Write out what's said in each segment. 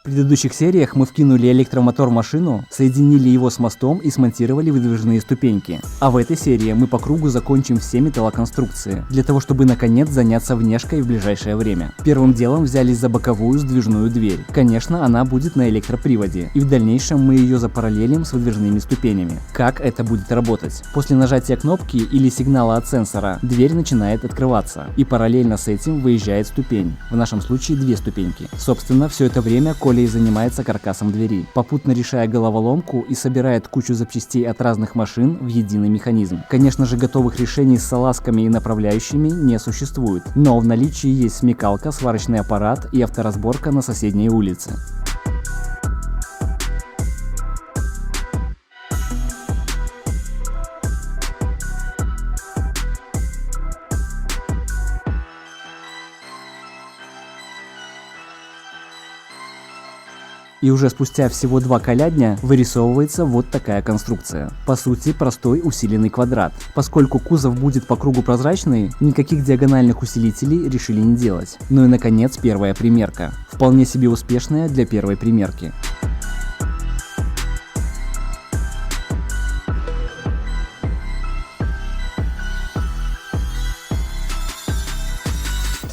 В предыдущих сериях мы вкинули электромотор в машину, соединили его с мостом и смонтировали выдвижные ступеньки. А в этой серии мы по кругу закончим все металлоконструкции, для того чтобы наконец заняться внешкой в ближайшее время. Первым делом взялись за боковую сдвижную дверь. Конечно, она будет на электроприводе, и в дальнейшем мы ее запараллелим с выдвижными ступенями. Как это будет работать? После нажатия кнопки или сигнала от сенсора дверь начинает открываться, и параллельно с этим выезжает ступень, в нашем случае 2 ступеньки. Собственно, все это время Коля и занимается каркасом двери, попутно решая головоломку и собирает кучу запчастей от разных машин в единый механизм. Конечно же, готовых решений с салазками и направляющими не существует, но в наличии есть смекалка, сварочный аппарат и авторазборка на соседней улице. И уже спустя всего 2 колядня вырисовывается вот такая конструкция. По сути, простой усиленный квадрат. Поскольку кузов будет по кругу прозрачный, никаких диагональных усилителей решили не делать. Ну и наконец первая примерка. Вполне себе успешная для первой примерки.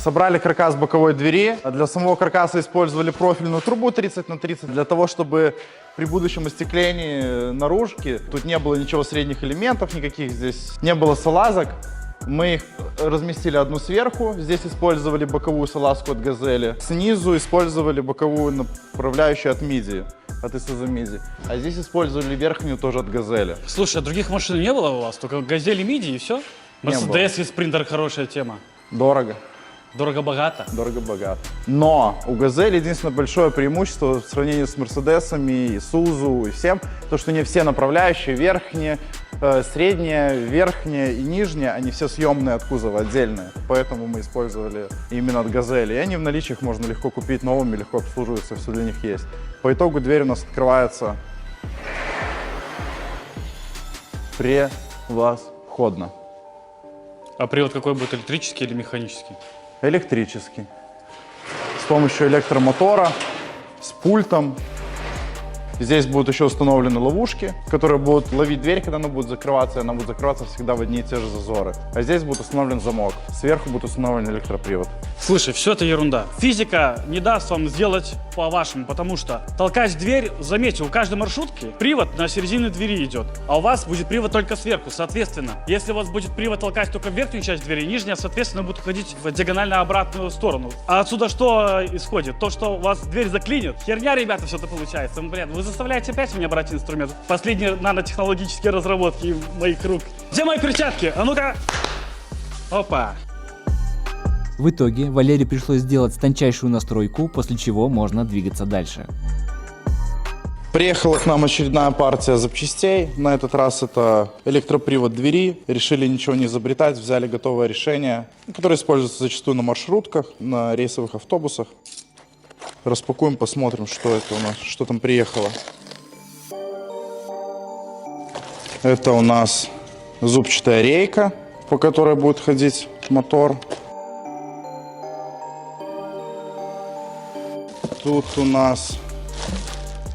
Собрали каркас боковой двери. Для самого каркаса использовали профильную трубу 30 на 30, для того, чтобы при будущем остеклении наружки тут не было ничего средних элементов никаких, здесь не было салазок. Мы их разместили одну сверху, здесь использовали боковую салазку от Газели, снизу использовали боковую направляющую от Миди, от ИСЗ Миди, а здесь использовали верхнюю тоже от Газели. Слушай, а других машин не было у вас? Только Газели, Миди и все? Мерседес и Спринтер хорошая тема. Дорого. Дорого-богато? Дорого-богато. Но у Газели единственное большое преимущество в сравнении с Мерседесами, Исузу и всем, то, что не все направляющие, верхние, средняя, верхняя и нижняя, они все съемные от кузова, отдельные. Поэтому мы использовали именно от Газели. И они в наличии их можно легко купить новыми, легко обслуживаются, все для них есть. По итогу дверь у нас открывается превосходно. А привод какой будет, электрический или механический? Электрический. С помощью электромотора, с пультом. Здесь будут еще установлены ловушки, которые будут ловить дверь, когда она будет закрываться, и она будет закрываться всегда в одни и те же зазоры. А здесь будет установлен замок. Сверху будет установлен электропривод. Слушай, все это ерунда. Физика не даст вам сделать по-вашему, потому что толкать дверь, заметьте, у каждой маршрутки привод на середине двери идет, а у вас будет привод только сверху. Соответственно, если у вас будет привод толкать только в верхнюю часть двери, нижняя, соответственно, будет уходить в диагонально обратную сторону. А отсюда что исходит? То, что у вас дверь заклинит. Херня, ребята, все это получается. Блин, вы заставляете опять меня брать инструмент. Последние нанотехнологические разработки моих рук. Где мои перчатки? А ну-ка! Опа! В итоге Валерию пришлось сделать тончайшую настройку, после чего можно двигаться дальше. Приехала к нам очередная партия запчастей. На этот раз это электропривод двери. Решили ничего не изобретать, взяли готовое решение, которое используется зачастую на маршрутках, на рейсовых автобусах. Распакуем, посмотрим, что это у нас, что там приехало. Это у нас зубчатая рейка, по которой будет ходить мотор. Тут у нас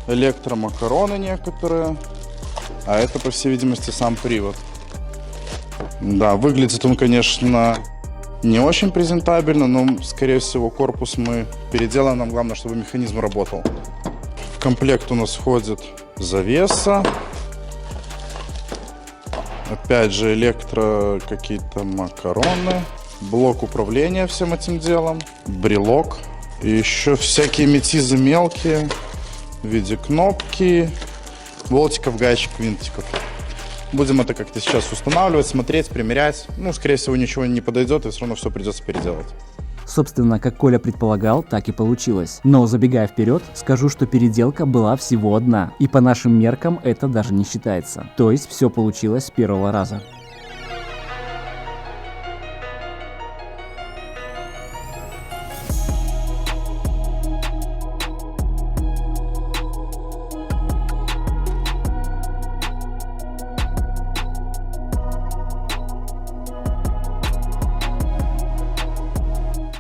электромакароны некоторые, а это, по всей видимости, сам привод. Да, выглядит он, конечно, не очень презентабельно, но, скорее всего, корпус мы переделаем. Нам главное, чтобы механизм работал. В комплект у нас входит завеса. Опять же, какие-то макароны. Блок управления всем этим делом. Брелок. И еще всякие метизы мелкие. В виде кнопки, болтиков, гаечек, винтиков. Будем это как-то сейчас устанавливать, смотреть, примерять. Ну, скорее всего, ничего не подойдет, и все равно все придется переделать. Собственно, как Коля предполагал, так и получилось. Но забегая вперед, скажу, что переделка была всего одна. И по нашим меркам это даже не считается. То есть все получилось с первого раза.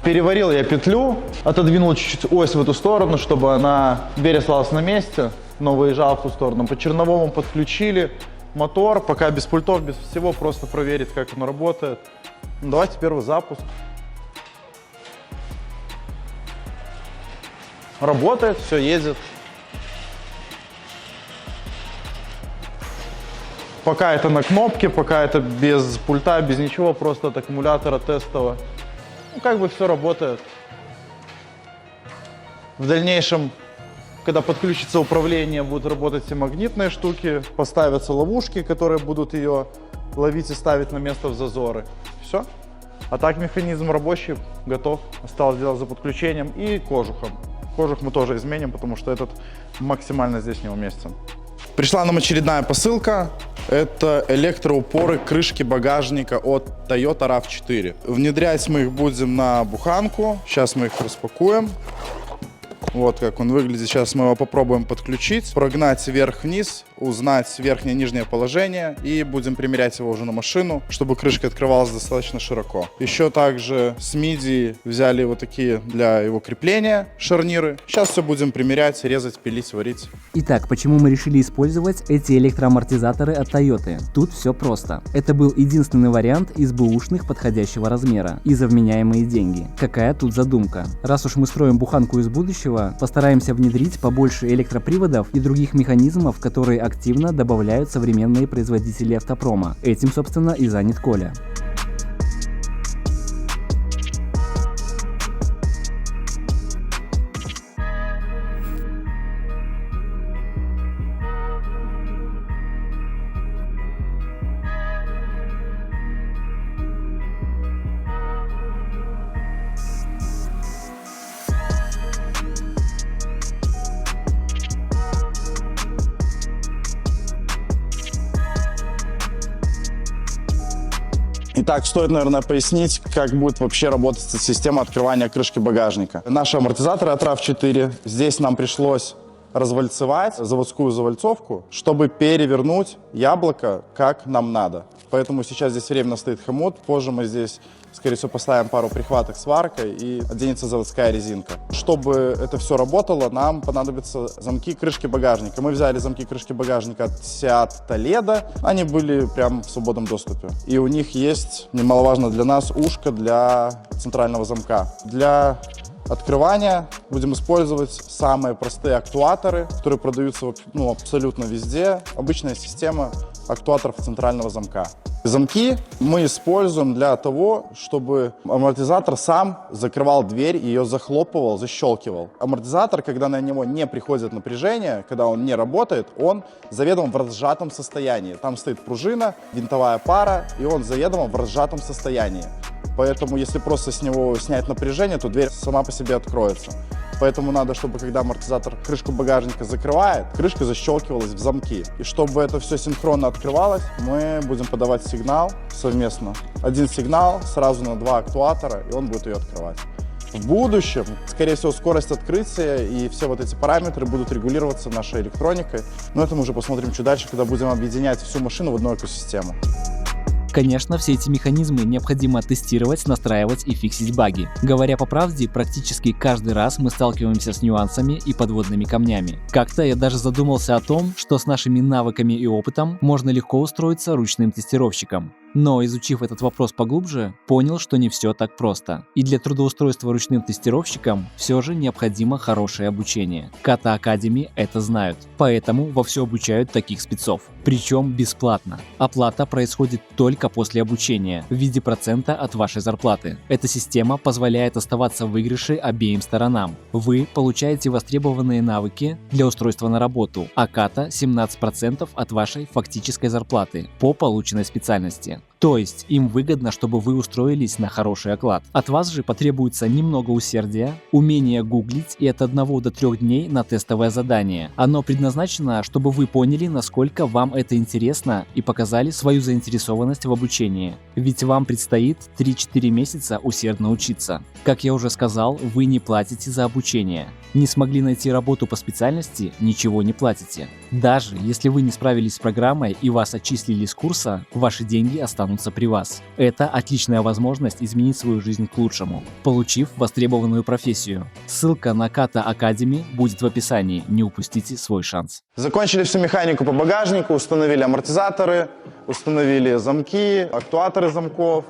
Переварил я петлю, Отодвинул чуть-чуть ось в эту сторону, чтобы дверь осталась на месте, но выезжала в ту сторону. По черновому подключили мотор, пока без пультов, без всего, просто проверить, как оно работает. Ну, давайте первый запуск. Работает, все едет. Пока это на кнопке, пока это без пульта, без ничего, просто от аккумулятора тестово. Ну, как бы все работает. В дальнейшем, когда подключится управление, будут работать все магнитные штуки, поставятся ловушки, которые будут ее ловить и ставить на место в зазоры. Все. А так механизм рабочий, готов. Осталось делать за подключением и кожухом. Кожух мы тоже изменим, потому что этот максимально здесь не уместен. Пришла нам очередная посылка. Это электроупоры крышки багажника от Toyota RAV4. Внедрять мы их будем на буханку. Сейчас мы их распакуем. Вот как он выглядит. Сейчас мы его попробуем подключить, прогнать вверх-вниз, узнать верхнее и нижнее положение и будем примерять его уже на машину, чтобы крышка открывалась достаточно широко. Еще также с MIDI взяли вот такие для его крепления шарниры. Сейчас все будем примерять, резать, пилить, варить. Итак, почему мы решили использовать эти электроамортизаторы от Toyota? Тут все просто. Это был единственный вариант из бэушных подходящего размера и за вменяемые деньги. Какая тут задумка? Раз уж мы строим буханку из будущего, постараемся внедрить побольше электроприводов и других механизмов, которые активно добавляют современные производители автопрома. Этим, собственно, и занят Коля. Итак, стоит, наверное, пояснить, как будет вообще работать система открывания крышки багажника. Наши амортизаторы от RAV4. Здесь нам пришлось развальцевать заводскую завальцовку, чтобы перевернуть яблоко как нам надо. Поэтому сейчас здесь временно стоит хомут. Позже мы здесь, скорее всего, поставим пару прихваток с варкой и оденется заводская резинка. Чтобы это все работало, нам понадобятся замки крышки багажника. Мы взяли замки крышки багажника от Seat Toledo. Они были прям в свободном доступе. И у них есть, немаловажно для нас, ушко для центрального замка. Для открывания будем использовать самые простые актуаторы, которые продаются абсолютно везде. Обычная система актуаторов центрального замка. Замки мы используем для того, чтобы амортизатор сам закрывал дверь, ее захлопывал, защелкивал. Амортизатор, когда на него не приходит напряжение, когда он не работает, он заведомо в разжатом состоянии. Там стоит пружина, винтовая пара, и он заведомо в разжатом состоянии. Поэтому, если просто с него снять напряжение, то дверь сама по себе откроется. Поэтому надо, чтобы когда амортизатор крышку багажника закрывает, крышка защелкивалась в замки. И чтобы это все синхронно открывалось, мы будем подавать сигнал совместно. Один сигнал сразу на два актуатора, и он будет ее открывать. В будущем, скорее всего, скорость открытия и все вот эти параметры будут регулироваться нашей электроникой. Но это мы уже посмотрим чуть дальше, когда будем объединять всю машину в одну экосистему. Конечно, все эти механизмы необходимо тестировать, настраивать и фиксить баги. Говоря по правде, практически каждый раз мы сталкиваемся с нюансами и подводными камнями. Как-то я даже задумался о том, что с нашими навыками и опытом можно легко устроиться ручным тестировщиком. Но, изучив этот вопрос поглубже, понял, что не все так просто. И для трудоустройства ручным тестировщиком все же необходимо хорошее обучение. Kata Academy это знают, поэтому вовсю обучают таких спецов. Причем бесплатно. Оплата происходит только после обучения, в виде процента от вашей зарплаты. Эта система позволяет оставаться в выигрыше обеим сторонам. Вы получаете востребованные навыки для устройства на работу, а Kata 17% от вашей фактической зарплаты по полученной специальности. То есть им выгодно, чтобы вы устроились на хороший оклад. От вас же потребуется немного усердия, умение гуглить и от 1 до 3 дней на тестовое задание. Оно предназначено, чтобы вы поняли, насколько вам это интересно и показали свою заинтересованность в обучении. Ведь вам предстоит 3-4 месяца усердно учиться. Как я уже сказал, вы не платите за обучение. Не смогли найти работу по специальности, ничего не платите. Даже если вы не справились с программой и вас отчислили с курса, ваши деньги останутся останутся при вас. Это отличная возможность изменить свою жизнь к лучшему, получив востребованную профессию. Ссылка на Kata Academy будет в описании, не упустите свой шанс. Закончили всю механику по багажнику, установили амортизаторы, установили замки, актуаторы замков.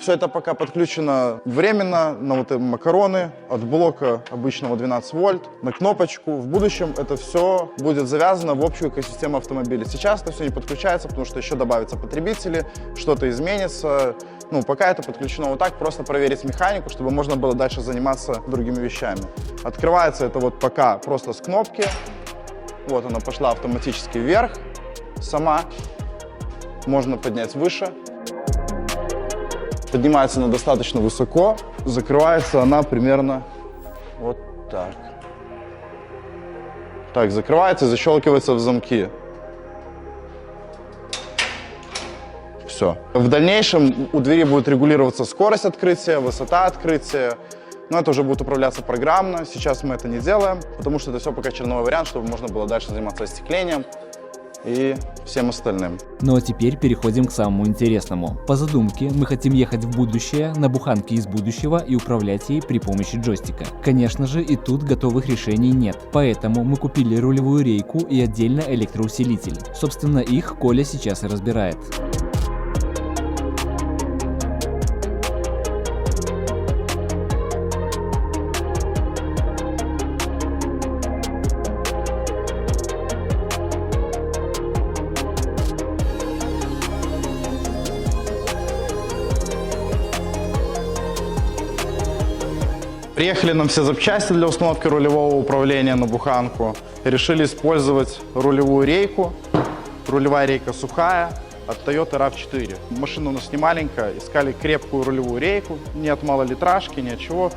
Все это пока подключено временно на вот эти макароны от блока обычного 12 вольт на кнопочку. В будущем это все будет завязано в общую экосистему автомобиля. Сейчас это все не подключается, потому что еще добавятся потребители, что-то изменится. Ну, пока это подключено вот так, просто проверить механику, чтобы можно было дальше заниматься другими вещами. Открывается это вот пока просто с кнопки. Вот она пошла автоматически вверх сама. Можно поднять выше. Поднимается она достаточно высоко. Закрывается она примерно вот так. Так, закрывается и защелкивается в замки. Все. В дальнейшем у двери будет регулироваться скорость открытия, высота открытия. Но это уже будет управляться программно. Сейчас мы это не делаем, потому что это все пока черновой вариант, чтобы можно было дальше заниматься остеклением и всем остальным. Ну а теперь переходим к самому интересному. По задумке мы хотим ехать в будущее на буханке из будущего и управлять ей при помощи джойстика. Конечно же, и тут готовых решений нет, поэтому мы купили рулевую рейку и отдельно электроусилитель. Собственно, их Коля сейчас и разбирает. Приехали нам все запчасти для установки рулевого управления на буханку. Решили использовать рулевую рейку. Рулевая рейка сухая от Toyota RAV4. Машина у нас не маленькая, искали крепкую рулевую рейку, не от малолитражки, ни от чего,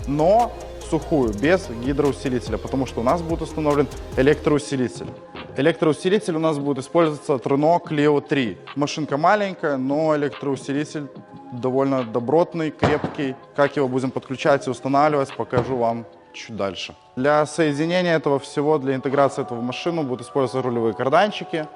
но сухую, без гидроусилителя, потому что у нас будет установлен электроусилитель. Электроусилитель у нас будет использоваться от Renault Clio 3. Машинка маленькая, но электроусилитель довольно добротный, крепкий. Как его будем подключать и устанавливать, покажу вам чуть дальше. Для соединения этого всего, для интеграции этого в машину будут использоваться рулевые карданчики.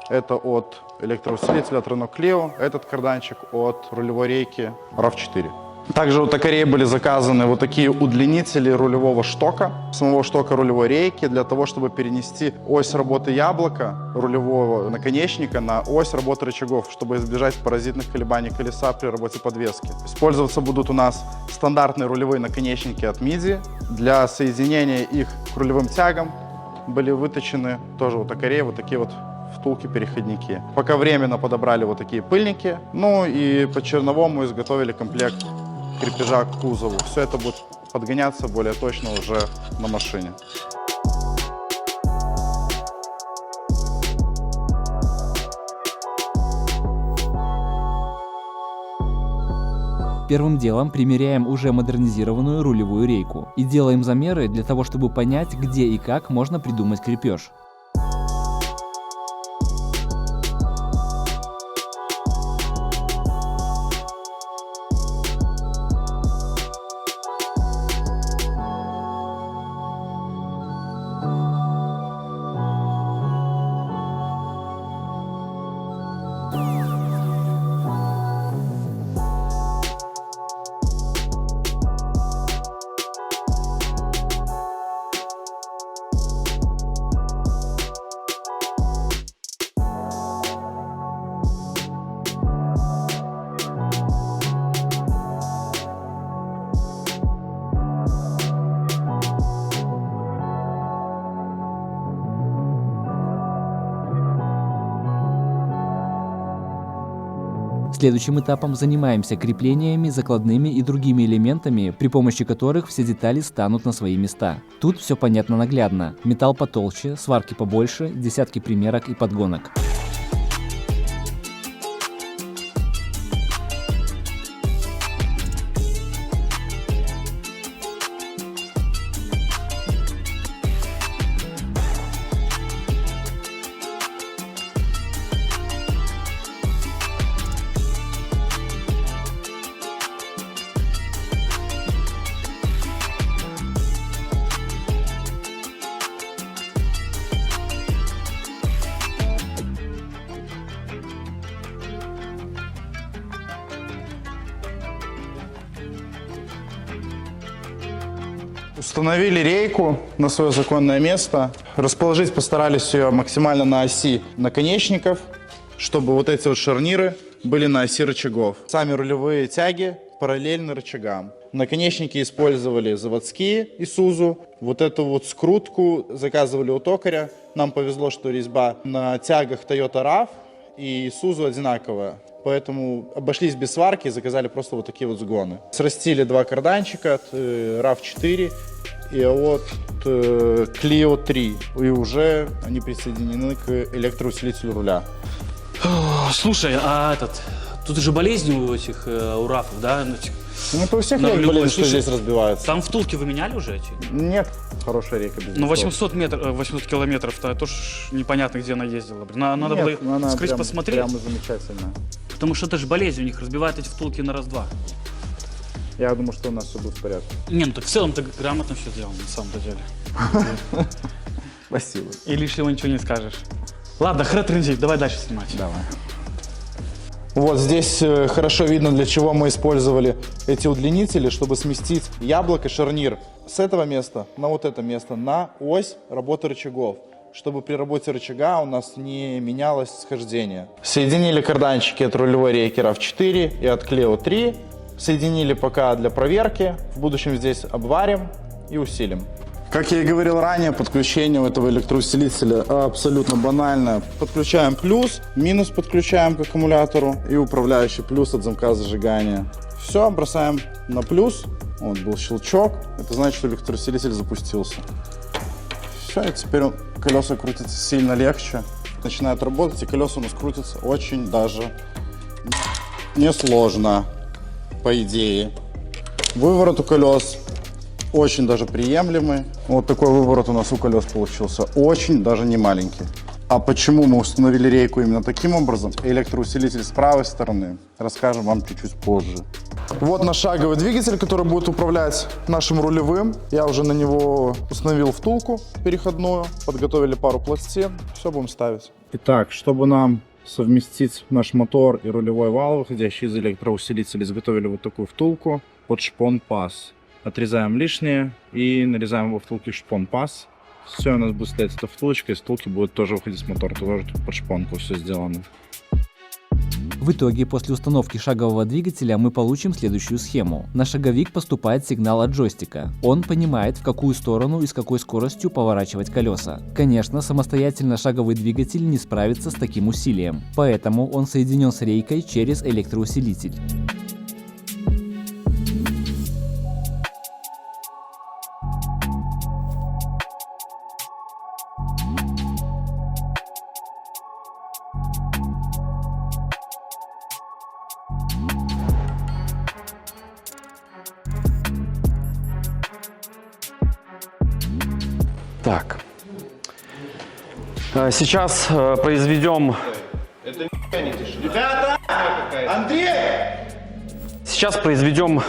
Это от электроусилителя от Renault Clio, этот карданчик от рулевой рейки RAV4. Также у токарей были заказаны вот такие удлинители рулевого штока, самого штока рулевой рейки, для того, чтобы перенести ось работы яблока, рулевого наконечника, на ось работы рычагов, чтобы избежать паразитных колебаний колеса при работе подвески. Использоваться будут у нас стандартные рулевые наконечники от MIDI. Для соединения их к рулевым тягам были выточены тоже у токарей вот такие вот втулки-переходники. Пока временно подобрали вот такие пыльники, ну и по черновому изготовили комплект крепежа к кузову. Все это будет подгоняться более точно уже на машине. Первым делом примеряем уже модернизированную рулевую рейку и делаем замеры для того, чтобы понять, где и как можно придумать крепеж. Следующим этапом занимаемся креплениями, закладными и другими элементами, при помощи которых все детали станут на свои места. Тут все понятно наглядно. Металл потолще, сварки побольше, десятки примерок и подгонок. Установили рейку на свое законное место. Расположить постарались ее максимально на оси наконечников, чтобы вот эти вот шарниры были на оси рычагов. Сами рулевые тяги параллельно рычагам. Наконечники использовали заводские Isuzu. Вот эту вот скрутку заказывали у токаря. Нам повезло, что резьба на тягах Toyota RAV и Isuzu одинаковая. Поэтому обошлись без сварки и заказали просто вот такие вот сгоны. Срастили два карданчика от RAV4 и от Clio 3. И уже они присоединены к электроусилителю руля. Слушай, а тут же болезни у этих у рафов, да? Ну, это у всех На есть рулевой. болезнь, что Слушай, здесь разбивается. Там втулки вы меняли уже эти? Нет, хорошая рейка без Ну, винтов. 800 километров-то тоже непонятно, где она ездила. Надо Нет, было она вскрыть, прям, посмотреть. прямо замечательно. Потому что это же болезнь у них, разбивают эти втулки на раз-два. Я думаю, что у нас все будет в порядке. Не, ну так в целом-то грамотно все сделано, на самом-то деле. Спасибо. И лишнего ничего не скажешь. Ладно, хрен-трындеть, давай дальше снимать. Давай. Вот здесь хорошо видно, для чего мы использовали эти удлинители, чтобы сместить яблоко, шарнир с этого места на вот это место, на ось работы рычагов, чтобы при работе рычага у нас не менялось схождение. Соединили карданчики от рулевой рейки RAV4 и от Clio 3. Соединили пока для проверки. В будущем здесь обварим и усилим. Как я и говорил ранее, подключение этого электроусилителя абсолютно банальное. Подключаем плюс, минус подключаем к аккумулятору и управляющий плюс от замка зажигания. Все, бросаем на плюс. Вот был щелчок. Это значит, что электроусилитель запустился. Все, и теперь колеса крутятся сильно легче. Начинает работать, и колеса у нас крутятся очень даже несложно, по идее. Выворот у колес очень даже приемлемый. Вот такой выворот у нас у колес получился. Очень даже не маленький. А почему мы установили рейку именно таким образом? Электроусилитель с правой стороны. Расскажем вам чуть-чуть позже. Вот наш шаговый двигатель, который будет управлять нашим рулевым. Я уже на него установил втулку переходную. Подготовили пару пластин. Все будем ставить. Итак, чтобы нам совместить наш мотор и рулевой вал, выходящий из электроусилителя, изготовили вот такую втулку под шпон-паз. Отрезаем лишнее и нарезаем во втулке шпон-паз. Все, у нас будет стоять эта втулочка, из втулки будет тоже выходить мотор. Тоже под шпонку все сделано. В итоге, после установки шагового двигателя мы получим следующую схему. На шаговик поступает сигнал от джойстика. Он понимает, в какую сторону и с какой скоростью поворачивать колеса. Конечно, самостоятельно шаговый двигатель не справится с таким усилием, поэтому он соединен с рейкой через электроусилитель. Так. Сейчас произведем... Ребята! Андрей! Сейчас произведем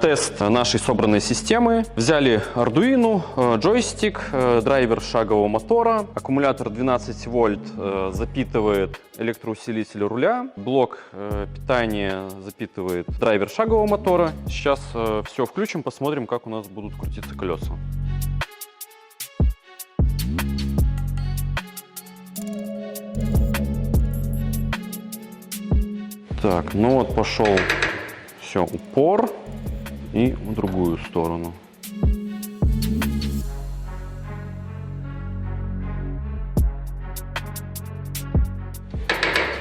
тест нашей собранной системы. Взяли Arduino, джойстик, драйвер шагового мотора, аккумулятор 12 вольт запитывает электроусилитель руля, блок питания запитывает драйвер шагового мотора. Сейчас все включим, посмотрим, как у нас будут крутиться колеса. Так, ну вот пошел, все, упор и в другую сторону.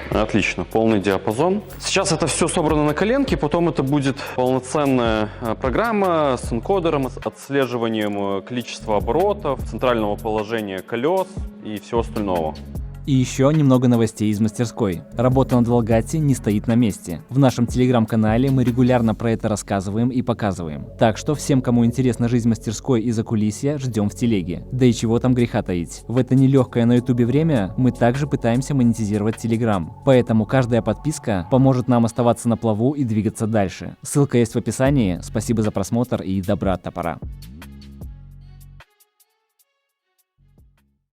Отлично, полный диапазон. Сейчас это все собрано на коленке, потом это будет полноценная программа с энкодером, с отслеживанием количества оборотов, центрального положения колес и всего остального. И еще немного новостей из мастерской. Работа над Волгати не стоит на месте. В нашем телеграм-канале мы регулярно про это рассказываем и показываем. Так что всем, кому интересна жизнь мастерской и закулисья, ждем в телеге. Да и чего там греха таить. В это нелегкое на ютубе время мы также пытаемся монетизировать телеграм. Поэтому каждая подписка поможет нам оставаться на плаву и двигаться дальше. Ссылка есть в описании. Спасибо за просмотр и добра от топора.